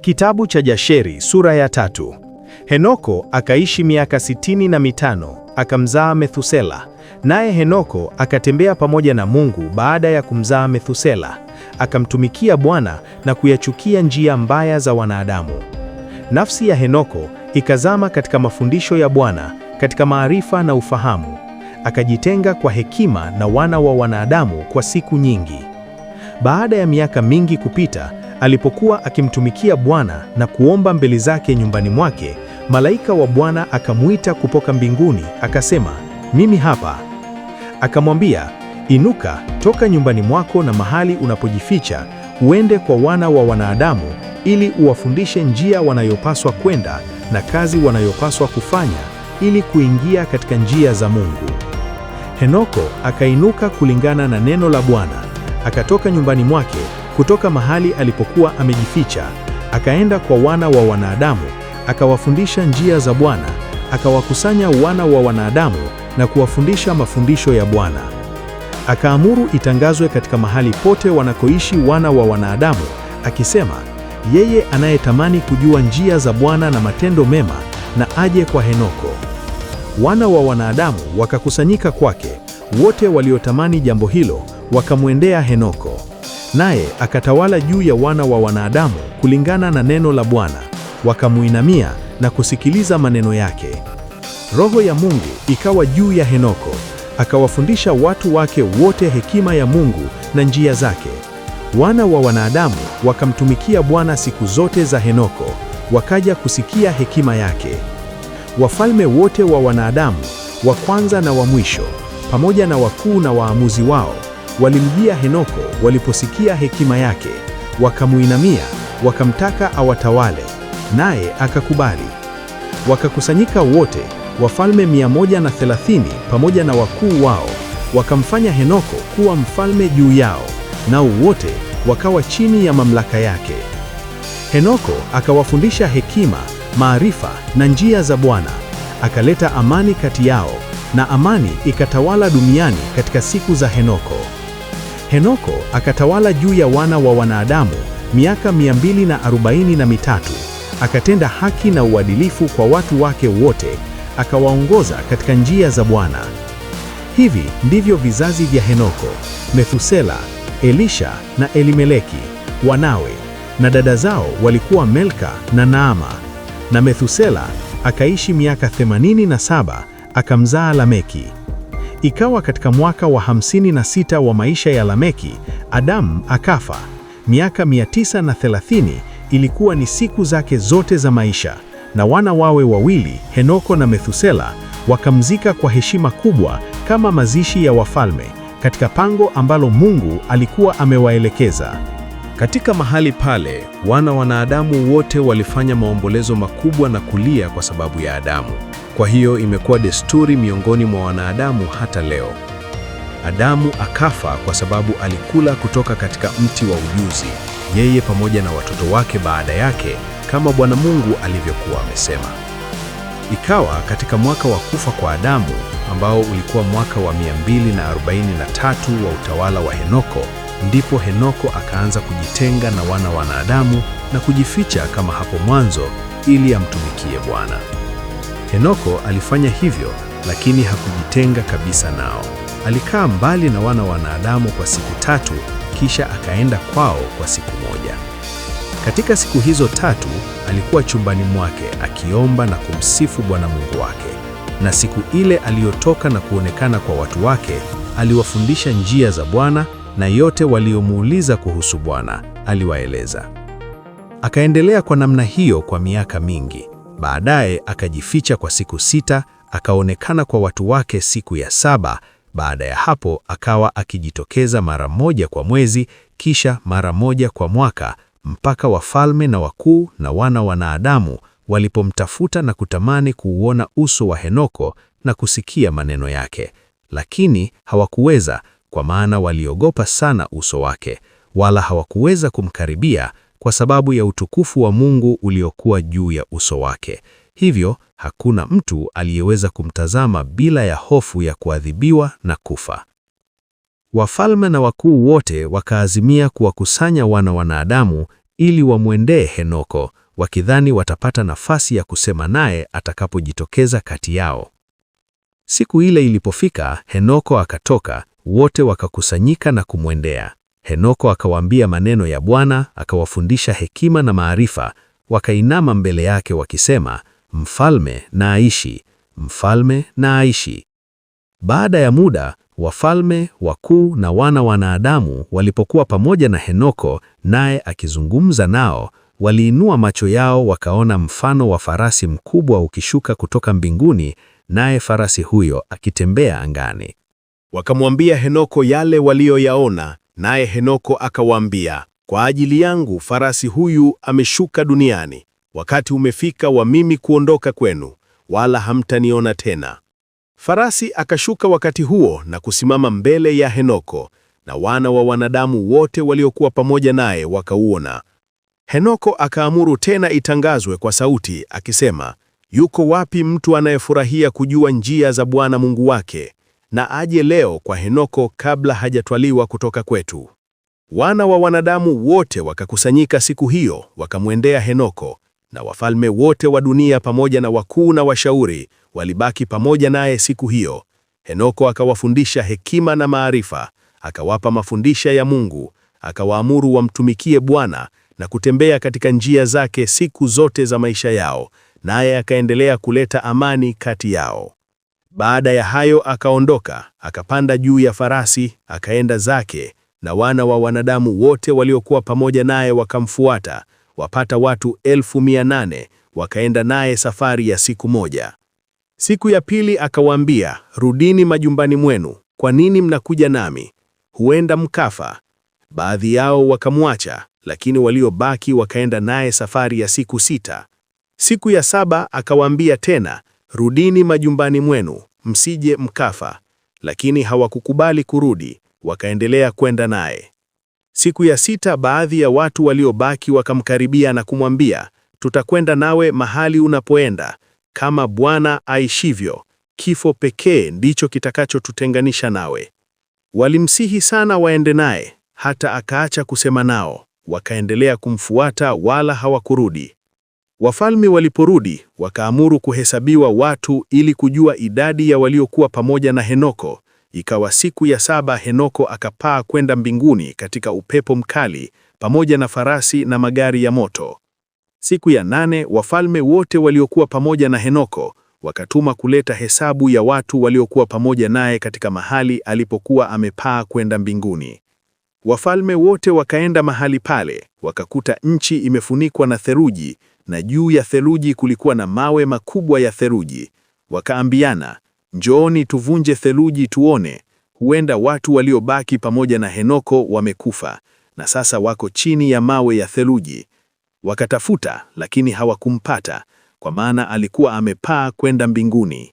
Kitabu cha Jasheri sura ya 3. Henoko akaishi miaka 65 akamzaa Methusela. Naye Henoko akatembea pamoja na Mungu baada ya kumzaa Methusela, akamtumikia Bwana na kuyachukia njia mbaya za wanadamu. Nafsi ya Henoko ikazama katika mafundisho ya Bwana, katika maarifa na ufahamu. Akajitenga kwa hekima na wana wa wanadamu kwa siku nyingi. Baada ya miaka mingi kupita, alipokuwa akimtumikia Bwana na kuomba mbele zake nyumbani mwake, malaika wa Bwana akamuita kutoka mbinguni, akasema, "Mimi hapa." Akamwambia, "Inuka, toka nyumbani mwako na mahali unapojificha, uende kwa wana wa wanadamu, ili uwafundishe njia wanayopaswa kwenda na kazi wanayopaswa kufanya, ili kuingia katika njia za Mungu." Henoko akainuka kulingana na neno la Bwana, akatoka nyumbani mwake, kutoka mahali alipokuwa amejificha, akaenda kwa wana wa wanadamu, akawafundisha njia za Bwana, akawakusanya wana wa wanadamu na kuwafundisha mafundisho ya Bwana. Akaamuru itangazwe katika mahali pote wanakoishi wana wa wanadamu, akisema, "Yeye anayetamani kujua njia za Bwana na matendo mema, na aje kwa Henoko." Wana wa wanadamu wakakusanyika kwake, wote waliotamani jambo hilo wakamwendea Henoko. Naye akatawala juu ya wana wa wanadamu kulingana na neno la Bwana, wakamuinamia na kusikiliza maneno yake. Roho ya Mungu ikawa juu ya Henoko, akawafundisha watu wake wote hekima ya Mungu na njia zake. Wana wa wanadamu wakamtumikia Bwana siku zote za Henoko, wakaja kusikia hekima yake. Wafalme wote wa wanadamu, wa kwanza na wa mwisho, pamoja na wakuu na waamuzi wao, walimjia Henoko waliposikia hekima yake, wakamuinamia, wakamtaka awatawale, naye akakubali. Wakakusanyika wote, wafalme 130 pamoja na wakuu wao, wakamfanya Henoko kuwa mfalme juu yao, nao wote wakawa chini ya mamlaka yake. Henoko akawafundisha hekima, maarifa na njia za Bwana, akaleta amani kati yao, na amani ikatawala duniani katika siku za Henoko. Henoko akatawala juu ya wana wa wanadamu miaka 243, akatenda haki na uadilifu kwa watu wake wote, akawaongoza katika njia za Bwana. Hivi ndivyo vizazi vya Henoko, Methusela, Elisha na Elimeleki, wanawe, na dada zao walikuwa Melka na Naama. Na Methusela akaishi miaka 87, akamzaa Lameki. Ikawa katika mwaka wa 56 wa maisha ya Lameki, Adamu akafa. Miaka 930 ilikuwa ni siku zake zote za maisha, na wana wawe wawili, Henoko na Methusela, wakamzika kwa heshima kubwa kama mazishi ya wafalme, katika pango ambalo Mungu alikuwa amewaelekeza. Katika mahali pale, wana wanadamu wote walifanya maombolezo makubwa na kulia kwa sababu ya Adamu. Kwa hiyo imekuwa desturi miongoni mwa wanadamu hata leo. Adamu akafa kwa sababu alikula kutoka katika mti wa ujuzi, yeye pamoja na watoto wake baada yake, kama Bwana Mungu alivyokuwa amesema. Ikawa katika mwaka wa kufa kwa Adamu, ambao ulikuwa mwaka wa 243 wa utawala wa Henoko, ndipo Henoko akaanza kujitenga na wana wa wanadamu na kujificha kama hapo mwanzo, ili amtumikie Bwana. Henoko alifanya hivyo, lakini hakujitenga kabisa nao. Alikaa mbali na wana wa wanadamu kwa siku 3, kisha akaenda kwao kwa siku 1. Katika siku hizo 3 alikuwa chumbani mwake akiomba na kumsifu Bwana Mungu wake. Na siku ile aliyotoka na kuonekana kwa watu wake, aliwafundisha njia za Bwana, na yote waliomuuliza kuhusu Bwana aliwaeleza. Akaendelea kwa namna hiyo kwa miaka mingi. Baadaye akajificha kwa siku 6, akaonekana kwa watu wake siku ya 7. Baada ya hapo akawa akijitokeza mara moja kwa mwezi, kisha mara moja kwa mwaka, mpaka wafalme na wakuu na wana wa wanadamu walipomtafuta na kutamani kuuona uso wa Henoko na kusikia maneno yake, lakini hawakuweza, kwa maana waliogopa sana uso wake, wala hawakuweza kumkaribia kwa sababu ya utukufu wa Mungu uliokuwa juu ya uso wake. Hivyo hakuna mtu aliyeweza kumtazama bila ya hofu ya kuadhibiwa na kufa. Wafalme na wakuu wote wakaazimia kuwakusanya wana wa wanadamu ili wamwendee Henoko, wakidhani watapata nafasi ya kusema naye atakapojitokeza kati yao. Siku ile ilipofika, Henoko akatoka, wote wakakusanyika na kumwendea. Henoko akawaambia maneno ya Bwana, akawafundisha hekima na maarifa. Wakainama mbele yake wakisema, Mfalme na aishi, mfalme na aishi. Baada ya muda, wafalme, wakuu na wana wa wanadamu walipokuwa pamoja na Henoko, naye akizungumza nao, waliinua macho yao wakaona mfano wa farasi mkubwa ukishuka kutoka mbinguni, naye farasi huyo akitembea angani. Wakamwambia Henoko yale walioyaona, naye Henoko akawaambia, kwa ajili yangu farasi huyu ameshuka duniani. Wakati umefika wa mimi kuondoka kwenu, wala hamtaniona tena. Farasi akashuka wakati huo na kusimama mbele ya Henoko, na wana wa wanadamu wote waliokuwa pamoja naye wakauona. Henoko akaamuru tena itangazwe kwa sauti akisema, yuko wapi mtu anayefurahia kujua njia za Bwana Mungu wake? Na aje leo kwa Henoko kabla hajatwaliwa kutoka kwetu. Wana wa wanadamu wote wakakusanyika siku hiyo wakamwendea Henoko, na wafalme wote wa dunia pamoja na wakuu na washauri walibaki pamoja naye siku hiyo. Henoko akawafundisha hekima na maarifa, akawapa mafundisho ya Mungu, akawaamuru wamtumikie Bwana na kutembea katika njia zake siku zote za maisha yao, naye akaendelea kuleta amani kati yao. Baada ya hayo akaondoka, akapanda juu ya farasi, akaenda zake, na wana wa wanadamu wote waliokuwa pamoja naye wakamfuata, wapata watu 800, wakaenda naye safari ya siku moja. Siku ya pili akawaambia, rudini majumbani mwenu, kwa nini mnakuja nami? Huenda mkafa. Baadhi yao wakamwacha, lakini waliobaki wakaenda naye safari ya siku 6. Siku ya 7 akawaambia tena, rudini majumbani mwenu, msije mkafa. Lakini hawakukubali kurudi, wakaendelea kwenda naye. Siku ya 6 baadhi ya watu waliobaki wakamkaribia na kumwambia, tutakwenda nawe mahali unapoenda. Kama Bwana aishivyo, kifo pekee ndicho kitakachotutenganisha nawe. Walimsihi sana waende naye, hata akaacha kusema nao, wakaendelea kumfuata wala hawakurudi. Wafalme waliporudi, wakaamuru kuhesabiwa watu ili kujua idadi ya waliokuwa pamoja na Henoko. Ikawa siku ya 7 Henoko akapaa kwenda mbinguni katika upepo mkali, pamoja na farasi na magari ya moto. Siku ya 8 wafalme wote waliokuwa pamoja na Henoko wakatuma kuleta hesabu ya watu waliokuwa pamoja naye katika mahali alipokuwa amepaa kwenda mbinguni. Wafalme wote wakaenda mahali pale, wakakuta nchi imefunikwa na theluji, na juu ya theluji kulikuwa na mawe makubwa ya theluji. Wakaambiana, njooni tuvunje theluji tuone, huenda watu waliobaki pamoja na Henoko wamekufa, na sasa wako chini ya mawe ya theluji. Wakatafuta, lakini hawakumpata, kwa maana alikuwa amepaa kwenda mbinguni.